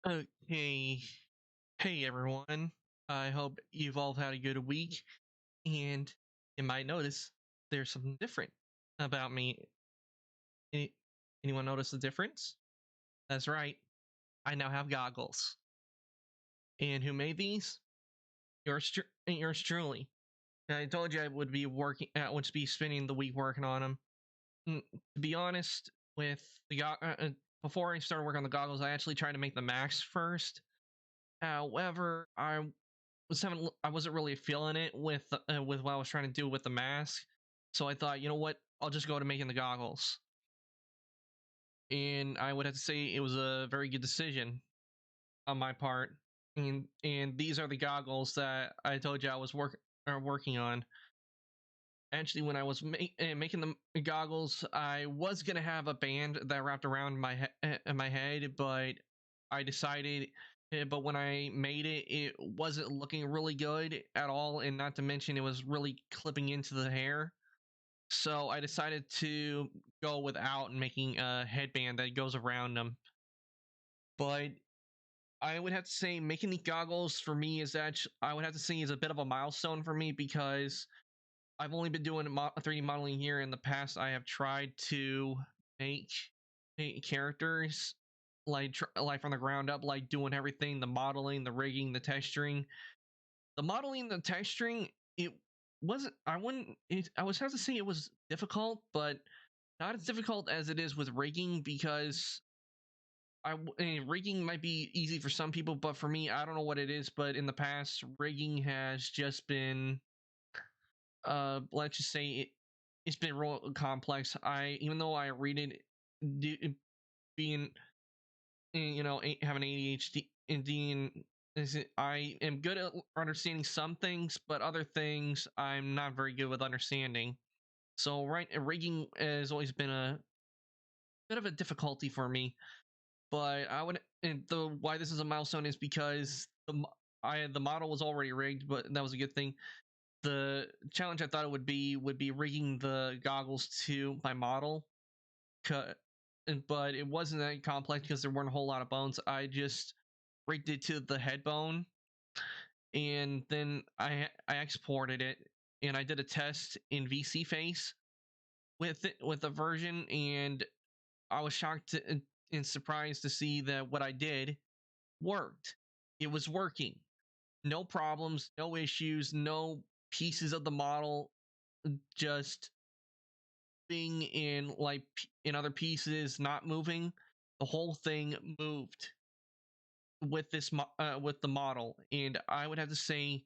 Okay. Hey everyone. I hope you've all had a good week, and you might notice there's something different about me. Any, anyone notice the difference? That's right. I now have goggles. And who made these? Yours truly. I told you I would be would be spending the week working on them. To be honest, with the before I started working on the goggles, I actually tried to make the max first. However, I wasn't really feeling it with what I was trying to do with the mask. So I thought, you know what? I'll just go to making the goggles. And I would have to say it was a very good decision on my part. And these are the goggles that I told you I was working on. Actually, when I was making the goggles, I was gonna have a band that wrapped around my head, but I decided. But when I made it, it wasn't looking really good at all, and not to mention it was really clipping into the hair. So I decided to go without and making a headband that goes around them. But I would have to say making the goggles for me is actually I would have to say is a bit of a milestone for me because I've only been doing 3D modeling here. In the past, I have tried to make, make characters like from the ground up, like doing everything, the modeling, the rigging, the texturing. The modeling, the texturing, it wasn't. I wouldn't. I was have to say it was difficult, but not as difficult as it is with rigging because rigging might be easy for some people, but for me, I don't know what it is. But in the past, rigging has just been let's just say it's been real complex. I even though I read it being having ADHD and being I am good at understanding some things, but other things I'm not very good with understanding. So right, rigging has always been a bit of a difficulty for me. But I would, and the why this is a milestone is because the model was already rigged, but that was a good thing. The challenge I thought it would be rigging the goggles to my model, but it wasn't that complex because there weren't a whole lot of bones. I just rigged it to the head bone, and then I exported it, and I did a test in VSeeFace with it with the version, and I was shocked and surprised to see that what I did worked. It was working. No problems, no issues, no pieces of the model just being in other pieces not moving. The whole thing moved with with the model, and I would have to say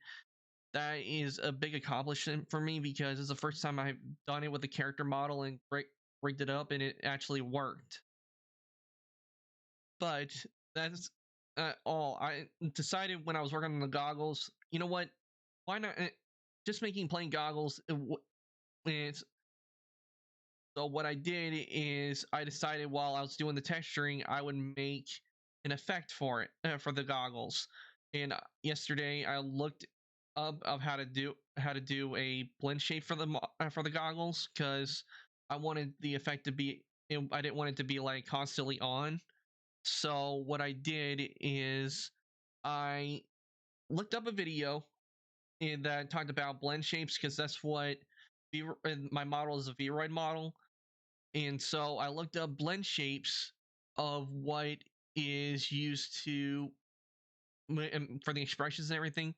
that is a big accomplishment for me because it's the first time I've done it with a character model and rigged it up and it actually worked. But that's all. I decided when I was working on the goggles, you know what? Why not just making plain goggles? It's So what I did is I decided while I was doing the texturing, I would make an effect for it for the goggles. And yesterday I looked up of how to do a blend shape for the goggles because I wanted the effect to be. I didn't want it to be like constantly on. So what I did is I looked up a video that talked about blend shapes because that's what my model is a Vroid model, and so I looked up blend shapes of what is used to for the expressions and everything,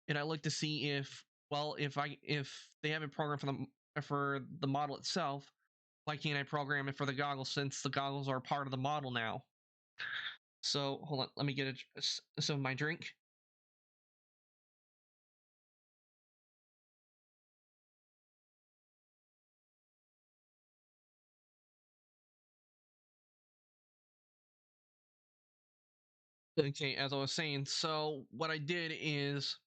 and I looked to see if they have a program for the model itself, why can't I program it for the goggles since the goggles are part of the model now? So hold on, let me get some of my drink. Okay, as I was saying, so what I did is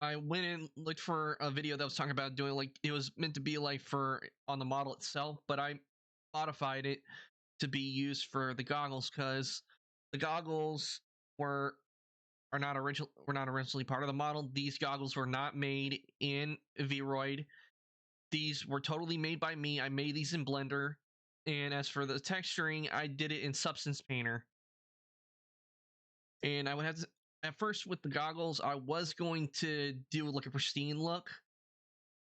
I went and looked for a video that was talking about doing like it was meant to be like for on the model itself, but I modified it to be used for the goggles because the goggles were were not originally part of the model. These goggles were not made in Vroid. These were totally made by me. I made these in Blender. And as for the texturing, I did it in Substance Painter. And I would have to, at first with the goggles, I was going to do like a pristine look,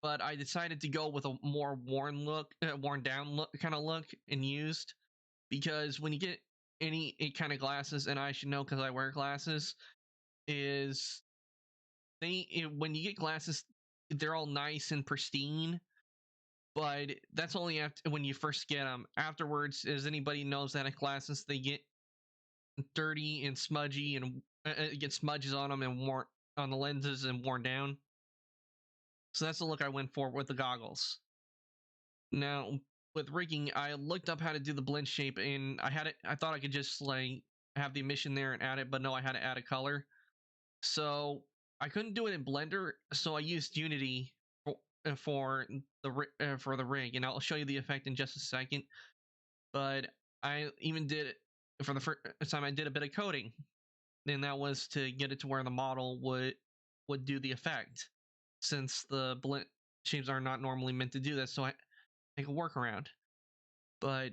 but I decided to go with a more worn look, worn down look kind of look and used, because when you get any kind of glasses, and I should know because I wear glasses, is when you get glasses, they're all nice and pristine, but that's only after when you first get them. Afterwards, as anybody knows that glasses, they get dirty and smudgy, and get smudges on them and worn on the lenses and worn down. So that's the look I went for with the goggles. Now with rigging, I looked up how to do the blend shape, and I had it. I thought I could just like have the emission there and add it, but no, I had to add a color. So I couldn't do it in Blender, so I used Unity for the rig, and I'll show you the effect in just a second. But I even did it for the first time. I did a bit of coding, and that was to get it to where the model would do the effect, since the blend shapes are not normally meant to do that. So I make a workaround. But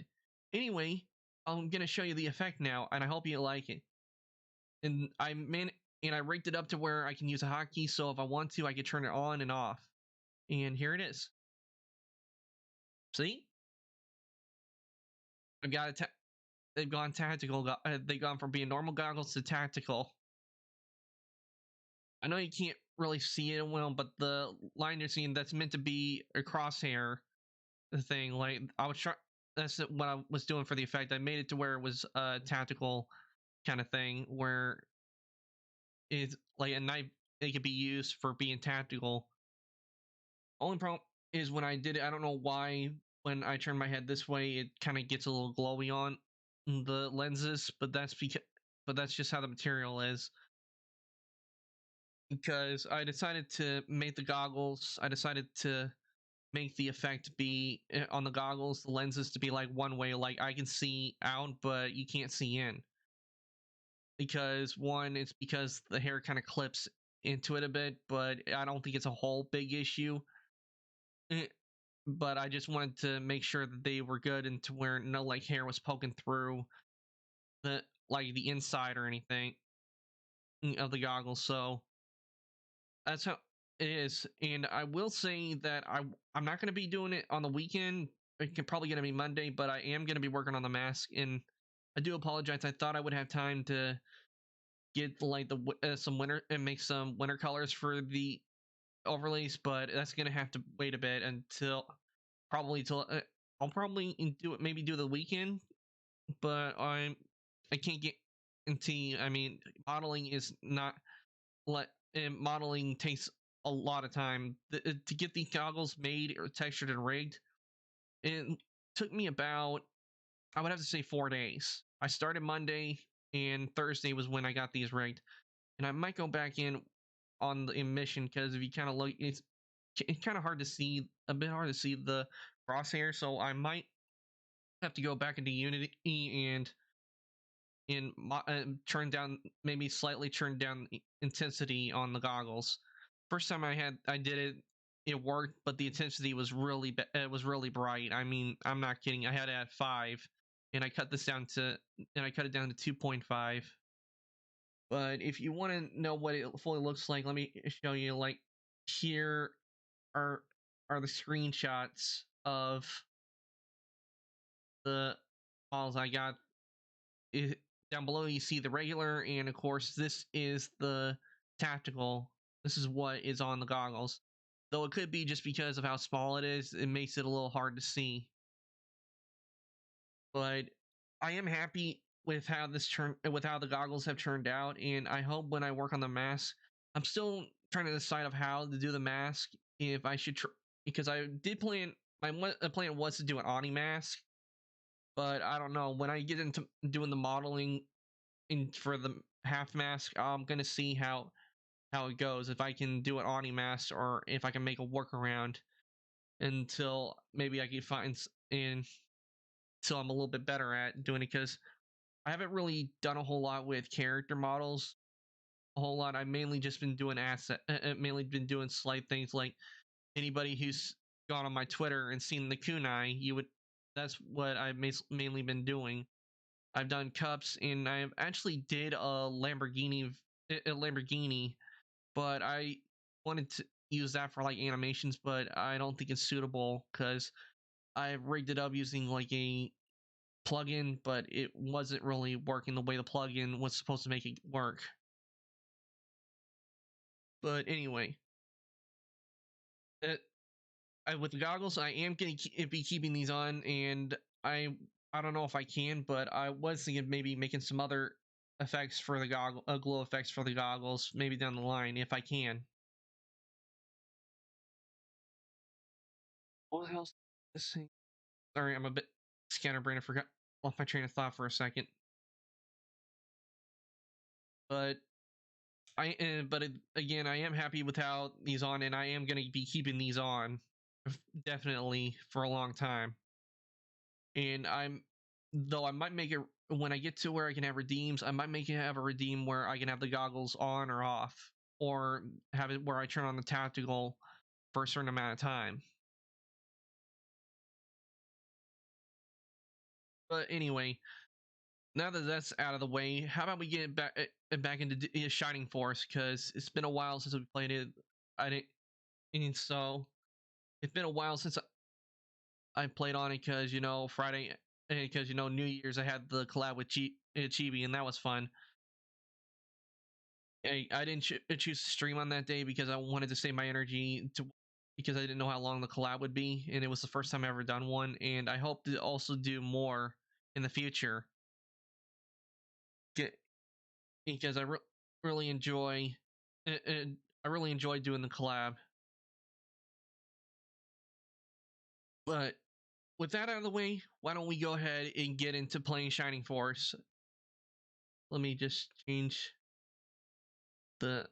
anyway, I'm gonna show you the effect now, and I hope you like it. And I rigged it up to where I can use a hotkey, so if I want to, I can turn it on and off. And here it is. See, I've got it. They've gone tactical. They've gone from being normal goggles to tactical. I know you can't really see it well, but the line you're seeing, that's meant to be a crosshair thing. Like I was trying. That's what I was doing for the effect. I made it to where it was a tactical kind of thing, where it's like a knife. It could be used for being tactical. Only problem is when I did it, I don't know why when I turn my head this way, it kind of gets a little glowy on the lenses, but that's just how the material is. Because I decided to make the goggles, I decided to make the effect be on the goggles, the lenses to be like one way, like I can see out, but you can't see in. Because one, it's because the hair kind of clips into it a bit, but I don't think it's a whole big issue. But I just wanted to make sure that they were good and to where no like hair was poking through the like the inside or anything of the goggles. So that's how it is. And I will say that I'm not going to be doing it on the weekend. It's probably going to be Monday, but I am going to be working on the mask. And I do apologize. I thought I would have time to get like some winter and make some winter colors for the overlays, but that's going to have to wait a bit until probably till I'll probably do it, maybe do the weekend, but I can't get into. I mean, modeling is not let and modeling takes a lot of time to get these goggles made or textured and rigged. It took me about, I would have to say, 4 days. I started Monday, and Thursday was when I got these rigged. And I might go back in on the emission, because if you kind of look, it's kind of hard to see, a bit hard to see the crosshair. So I might have to go back into Unity and turn down, maybe slightly turn down the intensity on the goggles. First time I did it, it worked, but the intensity was it was really bright. I mean, I'm not kidding. I had it at 5, and I cut it down to 2.5. But if you want to know what it fully looks like, let me show you. Like, here are the screenshots of the models I got. Down below you see the regular, and of course this is the tactical. This is what is on the goggles, though it could be just because of how small it is, it makes it a little hard to see. But I am happy with how the goggles have turned out, and I hope when I work on the mask, I'm still trying to decide of how to do the mask, if I should because I did plan, my plan was to do an Oni mask, but I don't know, when I get into doing the modeling for the half mask, I'm gonna see how it goes, if I can do an Oni mask or if I can make a workaround until maybe I can find in until I'm a little bit better at doing it, because I haven't really done a whole lot with character models. A whole lot. I've mainly just been doing mainly been doing slight things. Like, anybody who's gone on my Twitter and seen the kunai, that's what I've mainly been doing. I've done cups, and I've actually did a Lamborghini, but I wanted to use that for like animations, but I don't think it's suitable because I rigged it up using like a plugin, but it wasn't really working the way the plugin was supposed to make it work. But anyway, uh, with the goggles, I am going to be keeping these on, and I don't know if I can, but I was thinking maybe making some other effects for the glow effects for the goggles, maybe down the line if I can. What else? This thing. Sorry, I'm a bit scatterbrained. I forgot off my train of thought for a second. But again, I am happy with how these on, and I am going to be keeping these on definitely for a long time. And though I might make it when I get to where I can have redeems, I might make it have a redeem where I can have the goggles on or off, or have it where I turn on the tactical for a certain amount of time. But anyway, now that that's out of the way, how about we get back into Shining Force, because it's been a while since we played it. I didn't, and so it's been a while since I played on it, because Friday, because New Year's I had the collab with Chibi, and that was fun. I didn't choose to stream on that day because I wanted to save my energy because I didn't know how long the collab would be, and it was the first time I ever done one, and I hope to also do more in the future. Because really enjoy, I really enjoy doing the collab. But with that out of the way, why don't we go ahead and get into playing Shining Force? Let me just change the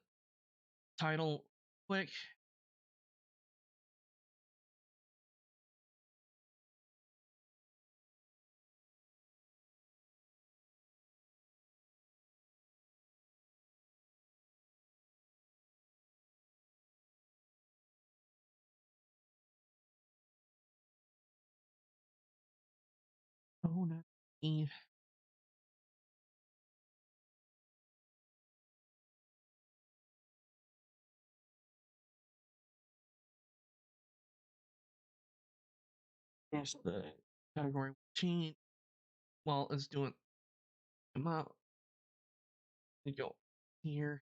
title quick. Oh no. There's the category change. Well, let's do it. Come out. We go here.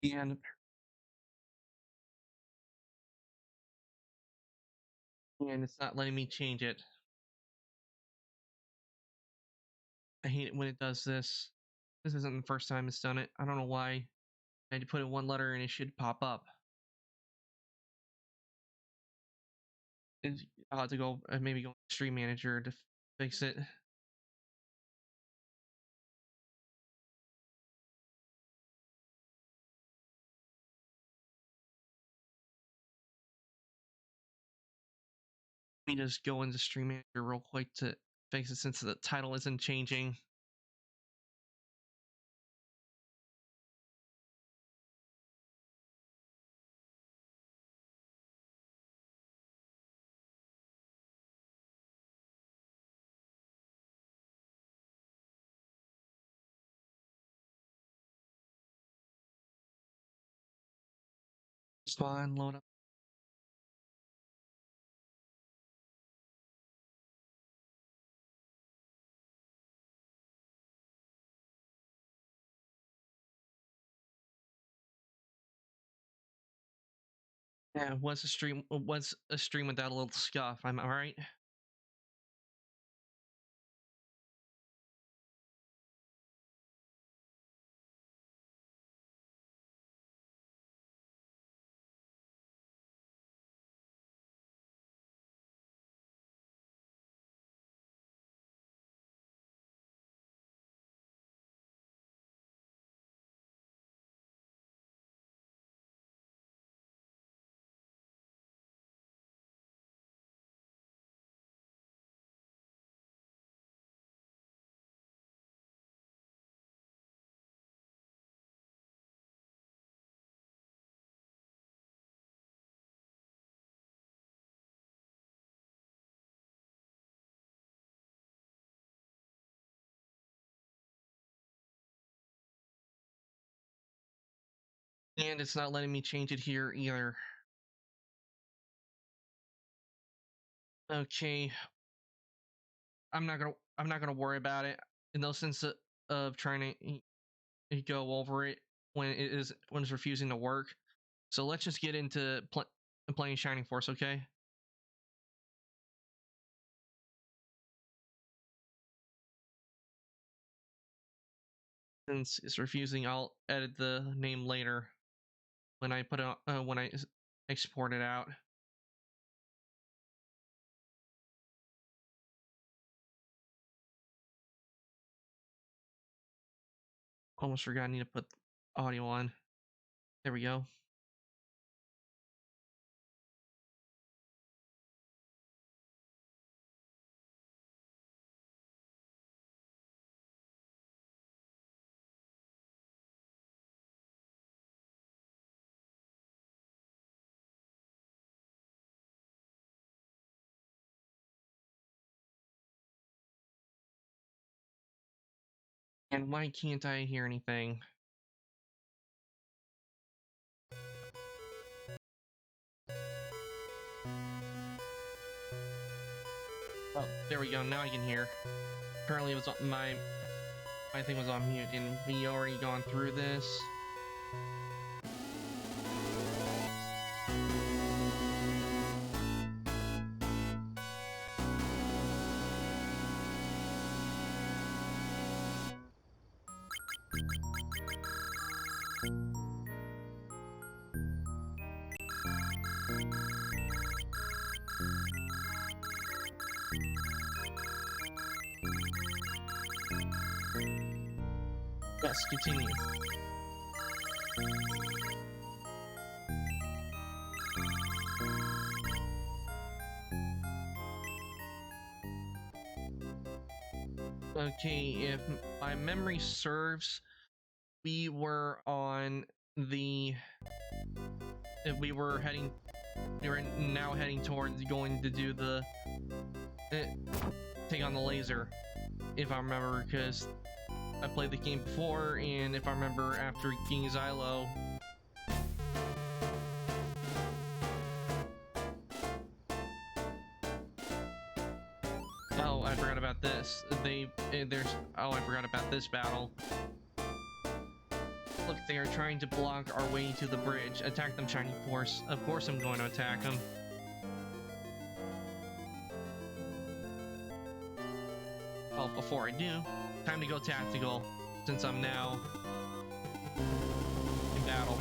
And it's not letting me change it. I hate it when it does this. This isn't the first time it's done it. I don't know why. I had to put in one letter and it should pop up. I'll have to go maybe go Stream Manager to fix it. Let me just go into Stream Manager real quick to fix it since the title isn't changing. It's fine, load up. Yeah, what's a stream without a little scuff? I'm alright. And it's not letting me change it here either. Okay. I'm not gonna worry about it. In no sense of trying to go over it when it's refusing to work. So let's just get into playing Shining Force, okay? Since it's refusing, I'll edit the name later when I put it when I export it out. Almost forgot I need to put audio on. There we go. And why can't I hear anything? Oh, there we go. Now I can hear. Apparently, it was my thing was on mute, and we already gone through this. Yes, continue. Okay, if my memory serves, we were on the... We were now heading towards going to do the... take on the laser, if I remember, because I played the game before, and if I remember, after King Xylo, oh, I forgot about this. I forgot about this battle. Look, they are trying to block our way to the bridge. Attack them, Shining Force. Of course I'm going to attack them. Oh, before I do, time to go tactical, since I'm now in battle.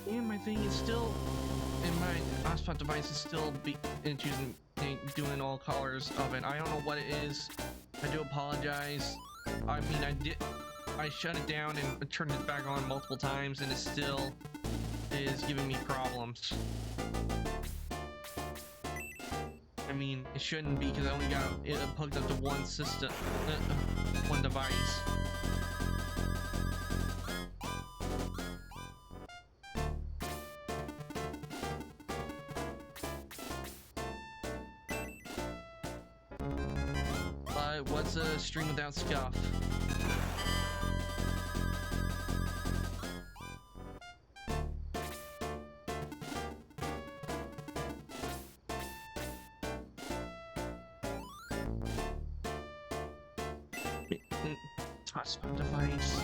And my thing is still, and my hotspot device is still doing all colors of it. I don't know what it is. I do apologize. I mean, I shut it down and turned it back on multiple times, and it still is giving me problems. I mean, it shouldn't be, because I only got it plugged up to one system, one device. What's a stream without scuff? Hotspot device.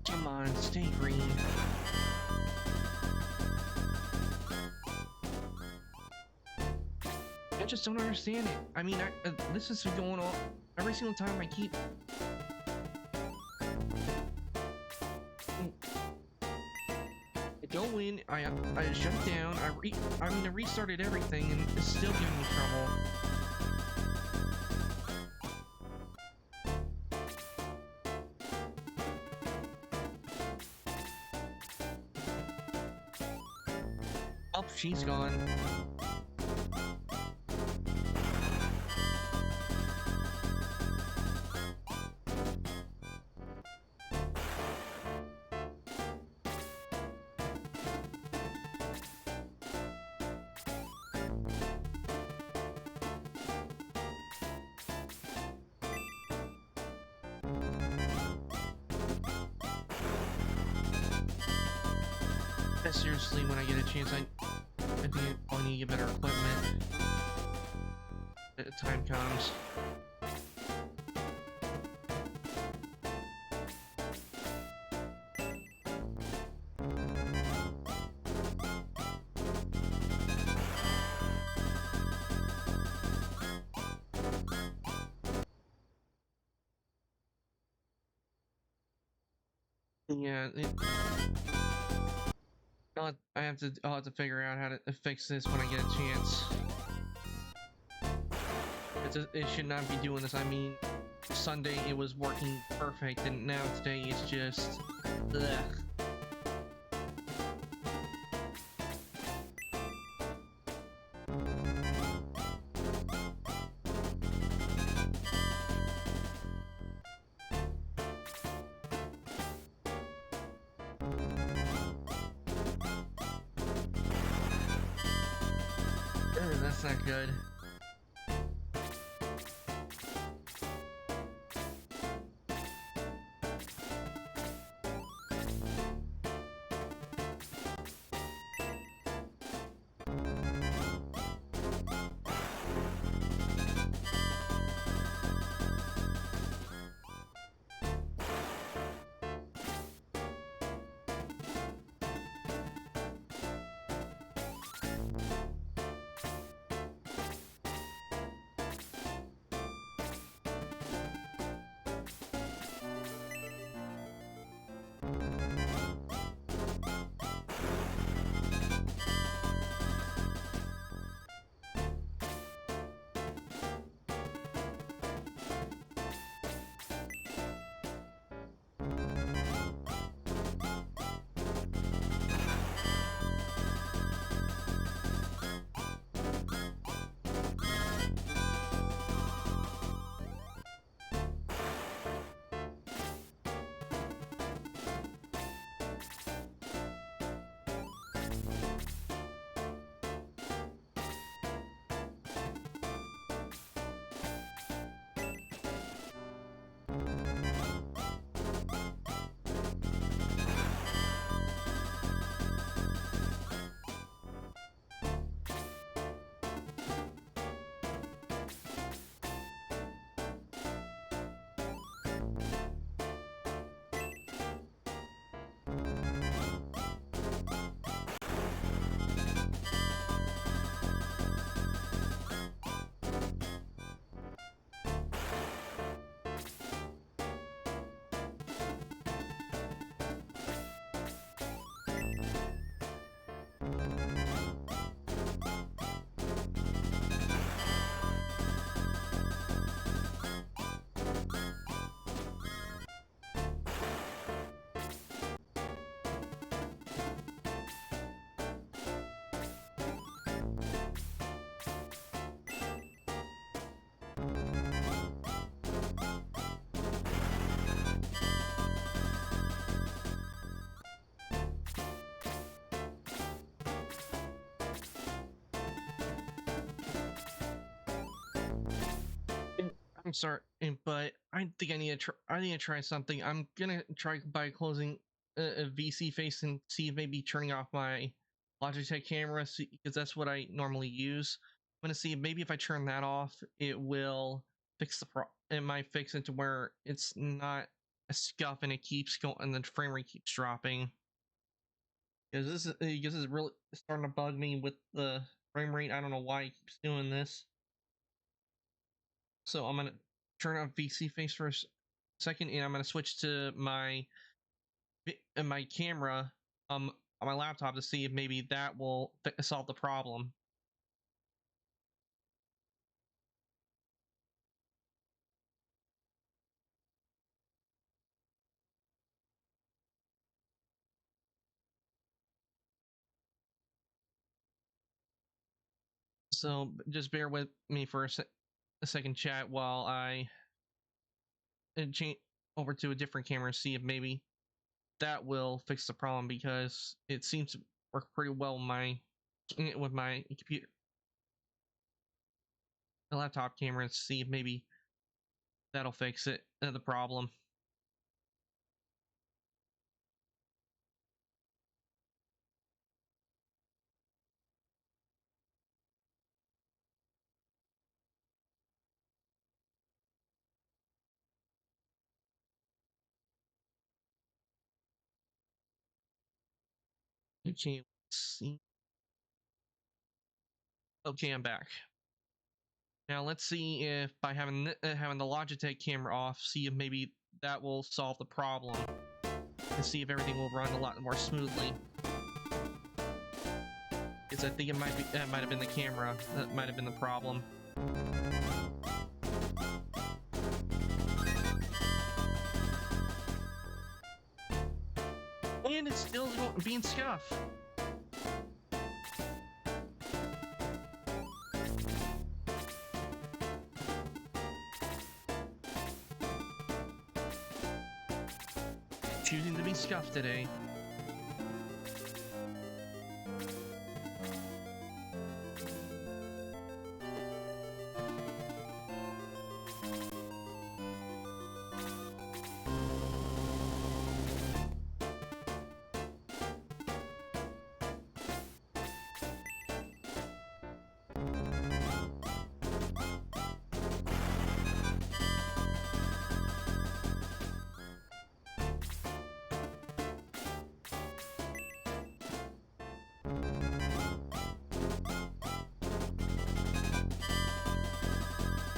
Come on, stay green. I just don't understand it. I mean, this is going on every single time I keep. I go in, I shut it down, I restarted everything, and it's still giving me trouble. Oh, she's gone. Seriously, when I get a chance, I think I'll need to get better equipment. At the time comes. Yeah, I'll have to figure out how to fix this when I get a chance. It should not be doing this. I mean, Sunday it was working perfect, and now today it's just ugh. That's not good. I'm sorry, but I think I need to try. I need to try something. I'm gonna try by closing a VC face and see if maybe turning off my Logitech camera, because that's what I normally use. I'm gonna see if maybe if I turn that off, it will fix the It might fix it to where it's not a scuff and it keeps going and the frame rate keeps dropping. Because this is really starting to bug me with the frame rate. I don't know why it keeps doing this. So I'm gonna turn off VC face for a second, and I'm gonna switch to my my camera on my laptop to see if maybe that will solve the problem. So just bear with me for a second, chat, while I change over to a different camera, see if maybe that will fix the problem, because it seems to work pretty well with my computer, the laptop camera, and see if maybe that'll fix it, the problem. Okay, let's see. Okay, I'm back. Now let's see if by having the Logitech camera off, see if maybe that will solve the problem, and see if everything will run a lot more smoothly. Because I think it might have been the camera that might have been the problem. And it's still being scuffed. Choosing to be scuffed today.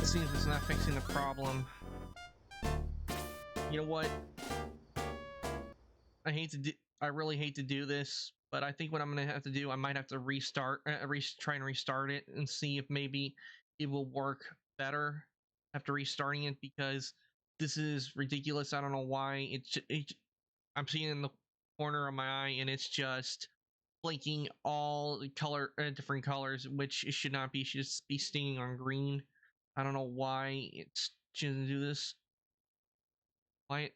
It seems it's not fixing the problem. You know what? I really hate to do this, but I think what I'm gonna have to do, I might have to try and restart it and see if maybe it will work better after restarting it, because this is ridiculous. I don't know why I'm seeing it in the corner of my eye and it's just blinking all different colors, which it should not be. It should just be stinging on green. I don't know why it's shouldn't do this. Why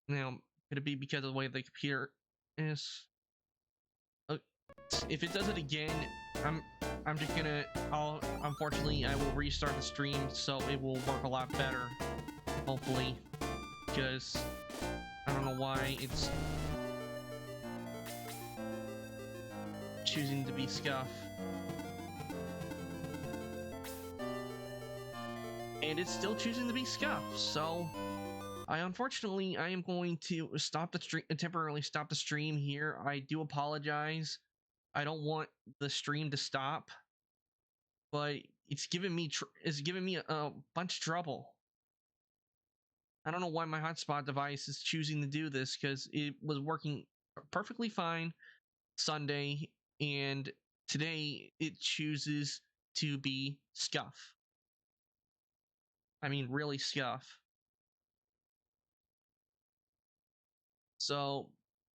now? Could it be because of the way the computer is? If it does it again, I'm I'm just gonna. Unfortunately, I will restart the stream so it will work a lot better. Hopefully, because I don't know why it's choosing to be scuff. And it's still choosing to be scuff. So I am going to stop the stream, temporarily stop the stream here. I do apologize. I don't want the stream to stop, but it's giving me a bunch of trouble. I don't know why my hotspot device is choosing to do this, because it was working perfectly fine Sunday, and today it chooses to be Scuff. I mean, really Scuff. So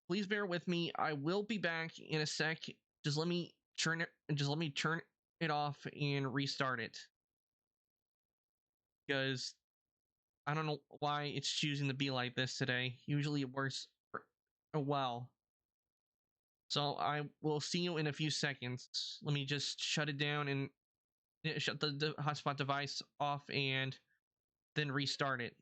please bear with me. I will be back in a sec. Just let me turn it. Just let me turn it off and restart it, because I don't know why it's choosing to be like this today. Usually it works well. So I will see you in a few seconds. Let me just shut it down and shut the hotspot device off and then restart it.